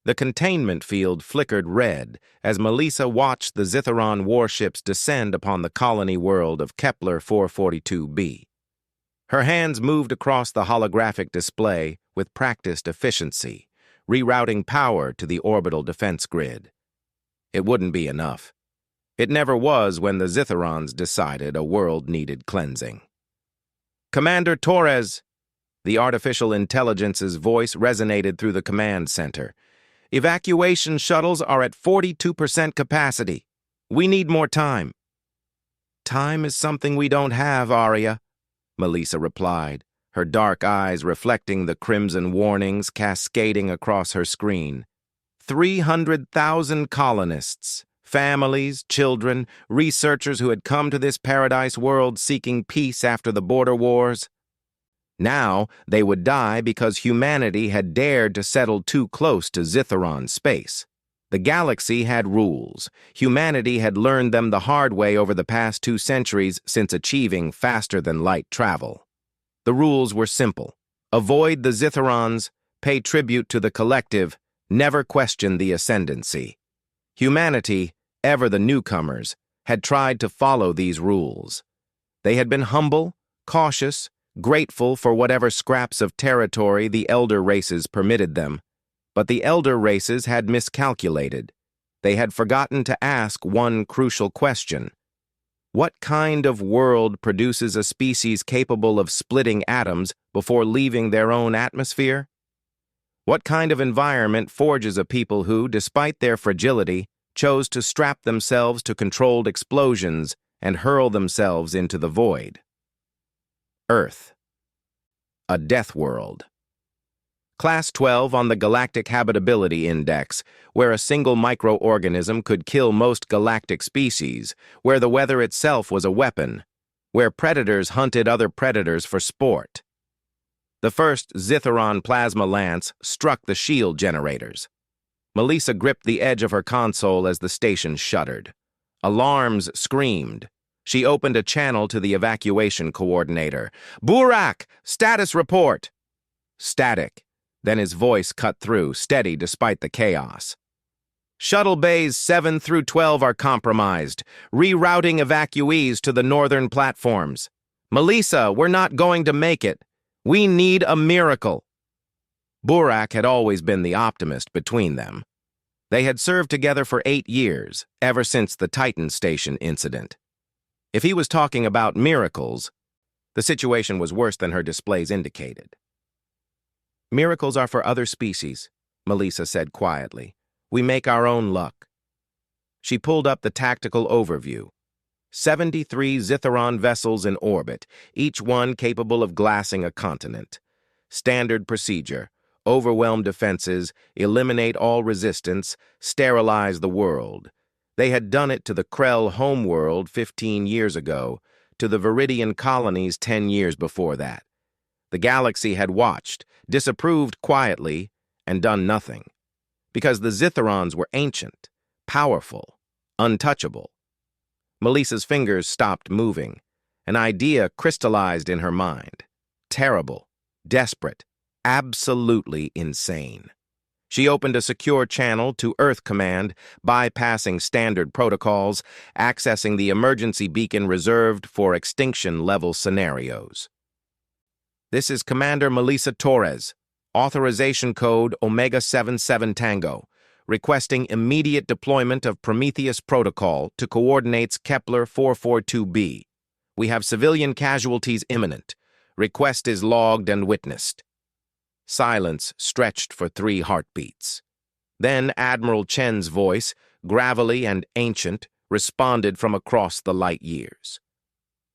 The containment field flickered red as Melissa watched the Zitharon warships descend upon the colony world of Kepler 442b. Her hands moved across the holographic display with practiced efficiency, rerouting power to the orbital defense grid. It wouldn't be enough. It never was when the Zitharons decided a world needed cleansing. "Commander Torres!" The artificial intelligence's voice resonated through the command center. "Evacuation shuttles are at 42% capacity. We need more time." "Time is something we don't have, Arya," Melissa replied, her dark eyes reflecting the crimson warnings cascading across her screen. 300,000 colonists, families, children, researchers who had come to this paradise world seeking peace after the border wars. Now they would die because humanity had dared to settle too close to Zitharon space. The galaxy had rules. Humanity had learned them the hard way over the past 2 centuries since achieving faster-than-light travel. The rules were simple. Avoid the Zitharons, pay tribute to the collective, never question the ascendancy. Humanity, ever the newcomers, had tried to follow these rules. They had been humble, cautious, grateful for whatever scraps of territory the elder races permitted them. But the elder races had miscalculated. They had forgotten to ask one crucial question. What kind of world produces a species capable of splitting atoms before leaving their own atmosphere? What kind of environment forges a people who, despite their fragility, chose to strap themselves to controlled explosions and hurl themselves into the void? Earth. A death world. Class 12 on the Galactic Habitability Index, where a single microorganism could kill most galactic species, where the weather itself was a weapon, where predators hunted other predators for sport. The first Zitharon plasma lance struck the shield generators. Melissa gripped the edge of her console as the station shuddered. Alarms screamed. She opened a channel to the evacuation coordinator. "Burak, status report!" Static. Then his voice cut through, steady despite the chaos. "Shuttle bays 7 through 12 are compromised. Rerouting evacuees to the northern platforms. Melissa, we're not going to make it. We need a miracle." Burak had always been the optimist between them. They had served together for 8 years, ever since the Titan Station incident. If he was talking about miracles, the situation was worse than her displays indicated. "Miracles are for other species," Melissa said quietly. "We make our own luck." She pulled up the tactical overview. 73 Zitharon vessels in orbit, each one capable of glassing a continent. Standard procedure: overwhelm defenses, eliminate all resistance, sterilize the world. They had done it to the Krell homeworld 15 years ago, to the Viridian colonies 10 years before that. The galaxy had watched, disapproved quietly, and done nothing. Because the Zitharons were ancient, powerful, untouchable. Melissa's fingers stopped moving. An idea crystallized in her mind. Terrible, desperate, absolutely insane. She opened a secure channel to Earth Command, bypassing standard protocols, accessing the emergency beacon reserved for extinction-level scenarios. "This is Commander Melissa Torres, authorization code Omega 77 Tango, requesting immediate deployment of Prometheus Protocol to coordinates Kepler 442b. We have civilian casualties imminent. Request is logged and witnessed." Silence stretched for 3 heartbeats. Then Admiral Chen's voice, gravelly and ancient, responded from across the light years.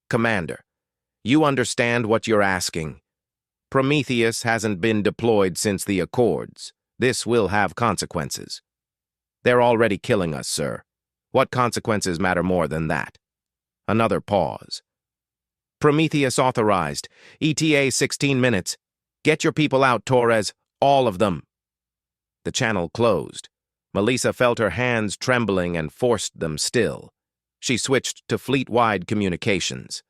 "Commander, you understand what you're asking. Prometheus hasn't been deployed since the Accords. This will have consequences." "They're already killing us, sir. What consequences matter more than that?" Another pause. "Prometheus authorized. ETA 16 minutes. Get your people out, Torres. All of them." The channel closed. Melissa felt her hands trembling and forced them still. She switched to fleet-wide communications.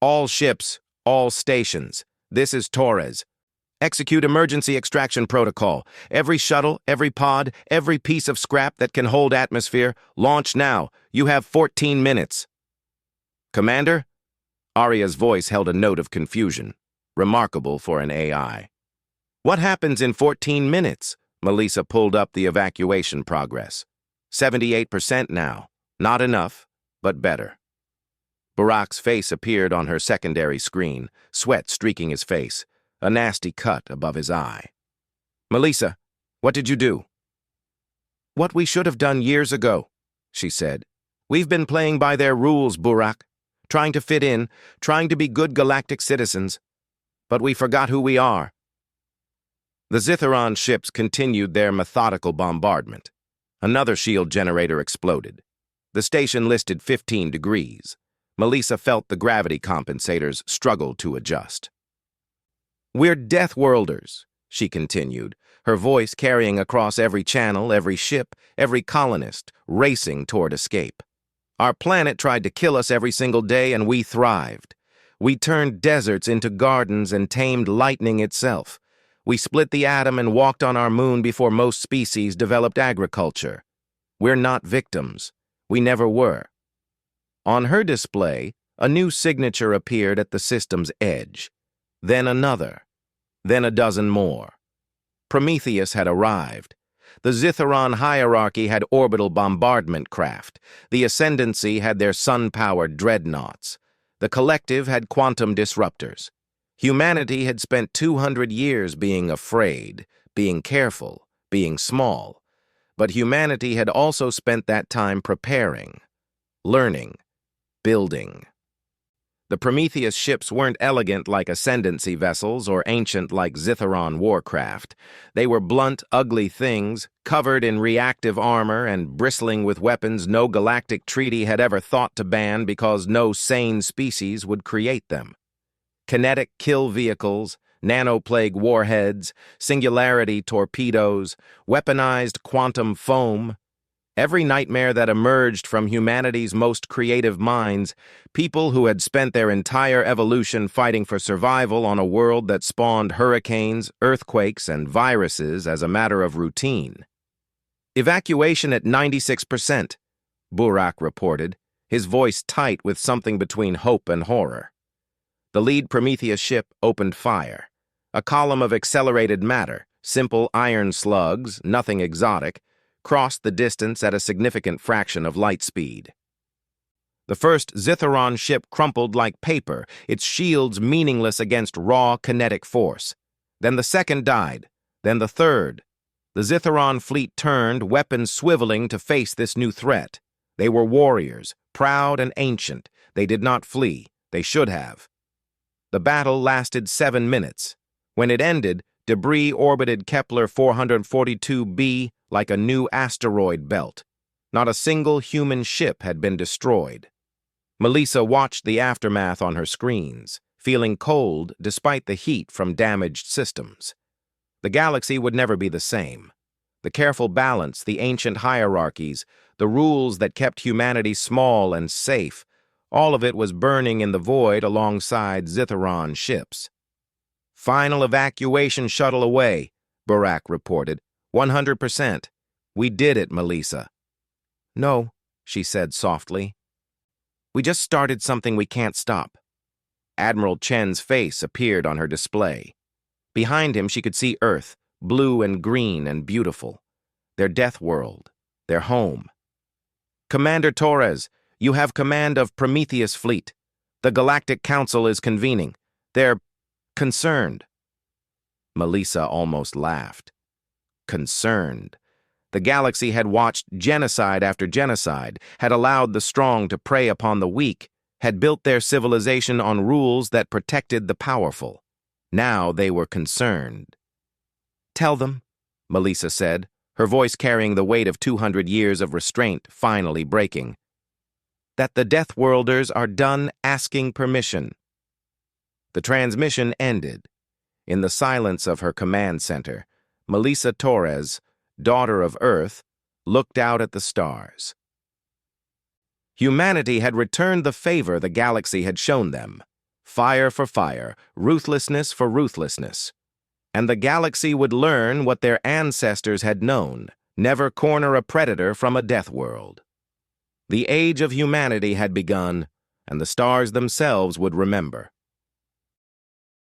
"All ships, all stations. This is Torres. Execute emergency extraction protocol. Every shuttle, every pod, every piece of scrap that can hold atmosphere, launch now. You have 14 minutes. Commander? Arya's voice held a note of confusion, remarkable for an AI. What happens in 14 minutes? Melissa pulled up the evacuation progress. 78% now. Not enough, but better. Burak's face appeared on her secondary screen, sweat streaking his face, a nasty cut above his eye. Melissa, what did you do? What we should have done years ago, she said. We've been playing by their rules, Burak, trying to fit in, trying to be good galactic citizens. But we forgot who we are. The Zitharon ships continued their methodical bombardment. Another shield generator exploded. The station listed 15 degrees. Melissa felt the gravity compensators struggled to adjust. We're Deathworlders, she continued, her voice carrying across every channel, every ship, every colonist, racing toward escape. Our planet tried to kill us every single day, and we thrived. We turned deserts into gardens and tamed lightning itself. We split the atom and walked on our moon before most species developed agriculture. We're not victims. We never were. On her display, a new signature appeared at the system's edge. Then another. Then a dozen more. Prometheus had arrived. The Zitharon hierarchy had orbital bombardment craft. The Ascendancy had their sun-powered dreadnoughts. The Collective had quantum disruptors. Humanity had spent 200 years being afraid, being careful, being small. But humanity had also spent that time preparing, learning, building. The Prometheus ships weren't elegant like Ascendancy vessels or ancient like Zitharon warcraft. They were blunt, ugly things, covered in reactive armor and bristling with weapons no galactic treaty had ever thought to ban because no sane species would create them. Kinetic kill vehicles, nanoplague warheads, singularity torpedoes, weaponized quantum foam. Every nightmare that emerged from humanity's most creative minds, people who had spent their entire evolution fighting for survival on a world that spawned hurricanes, earthquakes, and viruses as a matter of routine. Evacuation at 96%, Burak reported, his voice tight with something between hope and horror. The lead Prometheus ship opened fire. A column of accelerated matter, simple iron slugs, nothing exotic, crossed the distance at a significant fraction of light speed. The first Zitharon ship crumpled like paper, its shields meaningless against raw kinetic force. Then the second died, then the third. The Zitharon fleet turned, weapons swiveling to face this new threat. They were warriors, proud and ancient. They did not flee. They should have. The battle lasted 7 minutes. When it ended, debris orbited Kepler 442b like a new asteroid belt. Not a single human ship had been destroyed. Melissa watched the aftermath on her screens, feeling cold despite the heat from damaged systems. The galaxy would never be the same. The careful balance, the ancient hierarchies, the rules that kept humanity small and safe, all of it was burning in the void alongside Zitharon ships. Final evacuation shuttle away, Burak reported. 100%. We did it, Melissa. No, she said softly. We just started something we can't stop. Admiral Chen's face appeared on her display. Behind him she could see Earth, blue and green and beautiful. Their death world, their home. Commander Torres, you have command of Prometheus fleet. The Galactic Council is convening. They're concerned. Melissa almost laughed. Concerned. The galaxy had watched genocide after genocide, had allowed the strong to prey upon the weak, had built their civilization on rules that protected the powerful. Now they were concerned. Tell them, Melissa said, her voice carrying the weight of 200 years of restraint finally breaking, that the Deathworlders are done asking permission. The transmission ended. In the silence of her command center, Melissa Torres, daughter of Earth, looked out at the stars. Humanity had returned the favor the galaxy had shown them. Fire for fire, ruthlessness for ruthlessness. and the galaxy would learn what their ancestors had known: never corner a predator from a death world. The age of humanity had begun, and the stars themselves would remember.